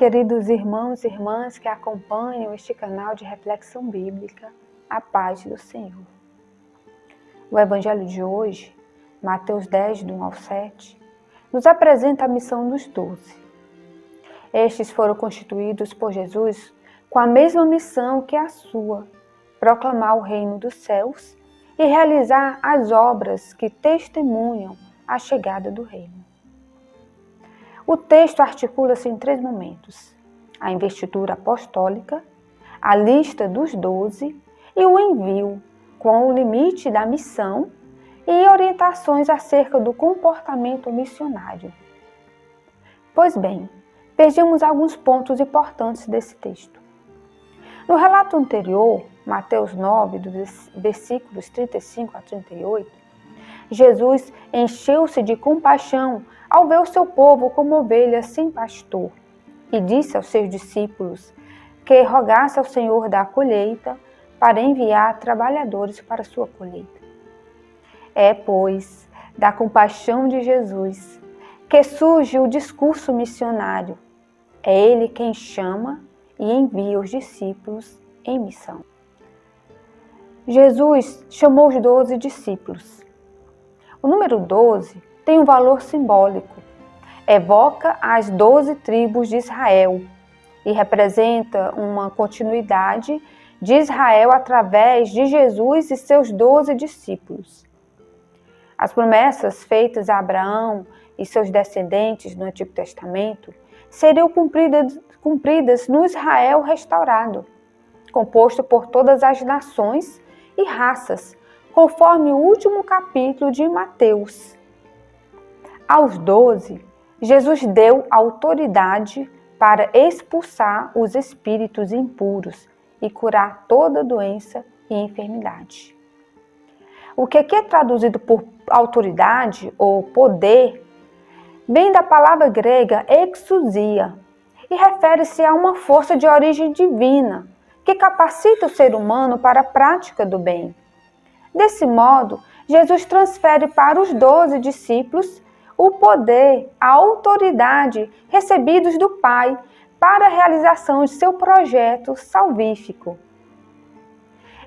queridos irmãos e irmãs que acompanham este canal de reflexão bíblica, a paz do Senhor. O Evangelho de hoje, Mateus 10, do 1 ao 7, nos apresenta a missão dos 12. Estes foram constituídos por Jesus com a mesma missão que a sua, proclamar o reino dos céus e realizar as obras que testemunham a chegada do reino. O texto articula-se em 3 momentos: a investidura apostólica, a lista dos 12 e o envio, com o limite da missão e orientações acerca do comportamento missionário. Pois bem, vejamos alguns pontos importantes desse texto. No relato anterior, Mateus 9, dos versículos 35 a 38, Jesus encheu-se de compaixão ao ver o seu povo como ovelhas sem pastor e disse aos seus discípulos que rogasse ao Senhor da colheita para enviar trabalhadores para a sua colheita. É, pois, da compaixão de Jesus que surge o discurso missionário. É Ele quem chama e envia os discípulos em missão. Jesus chamou os 12 discípulos. O número 12 tem um valor simbólico. Evoca as 12 tribos de Israel e representa uma continuidade de Israel através de Jesus e seus 12 discípulos. As promessas feitas a Abraão e seus descendentes no Antigo Testamento seriam cumpridas no Israel restaurado, composto por todas as nações e raças, conforme o último capítulo de Mateus. Aos 12, Jesus deu autoridade para expulsar os espíritos impuros e curar toda doença e enfermidade. O que aqui é traduzido por autoridade ou poder vem da palavra grega exousia e refere-se a uma força de origem divina que capacita o ser humano para a prática do bem. Desse modo, Jesus transfere para os 12 discípulos o poder, a autoridade recebidos do Pai para a realização de seu projeto salvífico.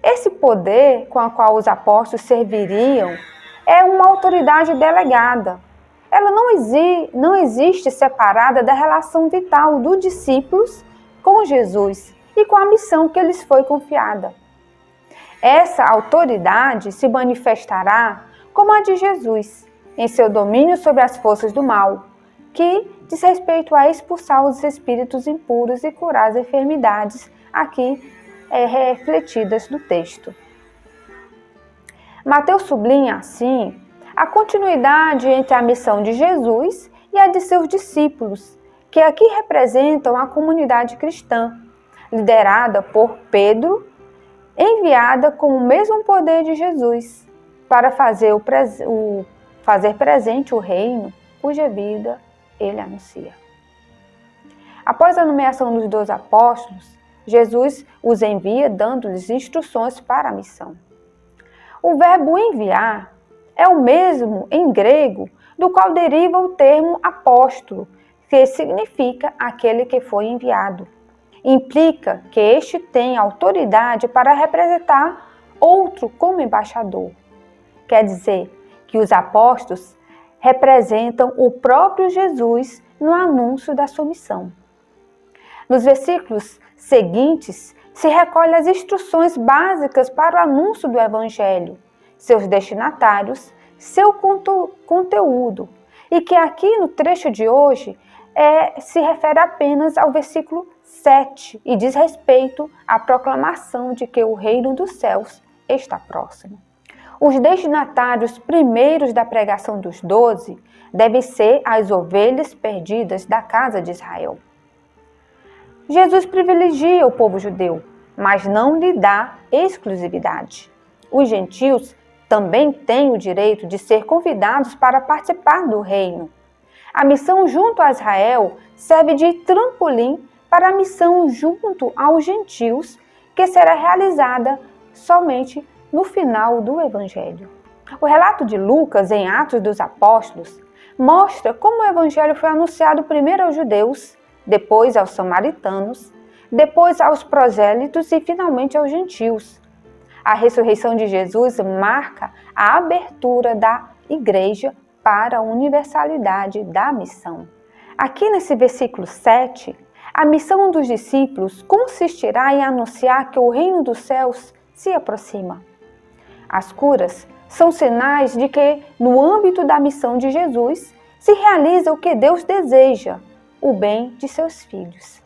Esse poder com o qual os apóstolos serviriam é uma autoridade delegada. Ela não existe separada da relação vital dos discípulos com Jesus e com a missão que lhes foi confiada. Essa autoridade se manifestará como a de Jesus, em seu domínio sobre as forças do mal, que diz respeito a expulsar os espíritos impuros e curar as enfermidades aqui refletidas no texto. Mateus sublinha, assim, a continuidade entre a missão de Jesus e a de seus discípulos, que aqui representam a comunidade cristã, liderada por Pedro, enviada com o mesmo poder de Jesus para fazer presente o reino cuja vida ele anuncia. Após a nomeação dos 12 apóstolos, Jesus os envia dando-lhes instruções para a missão. O verbo enviar é o mesmo em grego do qual deriva o termo apóstolo, que significa aquele que foi enviado. Implica que este tem autoridade para representar outro como embaixador. Quer dizer que os apóstolos representam o próprio Jesus no anúncio da sua missão. Nos versículos seguintes se recolhem as instruções básicas para o anúncio do Evangelho, seus destinatários, seu conteúdo, e que aqui no trecho de hoje se refere apenas ao versículo 7 e diz respeito à proclamação de que o reino dos céus está próximo. Os destinatários primeiros da pregação dos 12 devem ser as ovelhas perdidas da casa de Israel. Jesus privilegia o povo judeu, mas não lhe dá exclusividade. Os gentios também têm o direito de ser convidados para participar do reino. A missão junto a Israel serve de trampolim para a missão junto aos gentios, que será realizada somente no final do Evangelho. O relato de Lucas, em Atos dos Apóstolos, mostra como o Evangelho foi anunciado primeiro aos judeus, depois aos samaritanos, depois aos prosélitos e finalmente aos gentios. A ressurreição de Jesus marca a abertura da igreja para a universalidade da missão. Aqui nesse versículo 7, a missão dos discípulos consistirá em anunciar que o reino dos céus se aproxima. As curas são sinais de que, no âmbito da missão de Jesus, se realiza o que Deus deseja, o bem de seus filhos.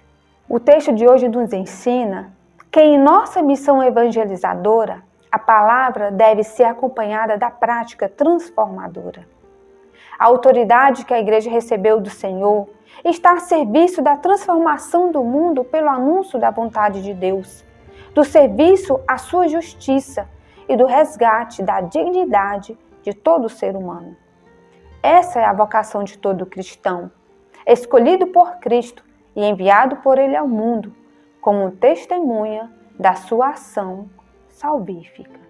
O texto de hoje nos ensina que em nossa missão evangelizadora, a palavra deve ser acompanhada da prática transformadora. A autoridade que a igreja recebeu do Senhor está a serviço da transformação do mundo pelo anúncio da vontade de Deus, do serviço à sua justiça e do resgate da dignidade de todo ser humano. Essa é a vocação de todo cristão, escolhido por Cristo e enviado por Ele ao mundo, como testemunha da sua ação salvífica.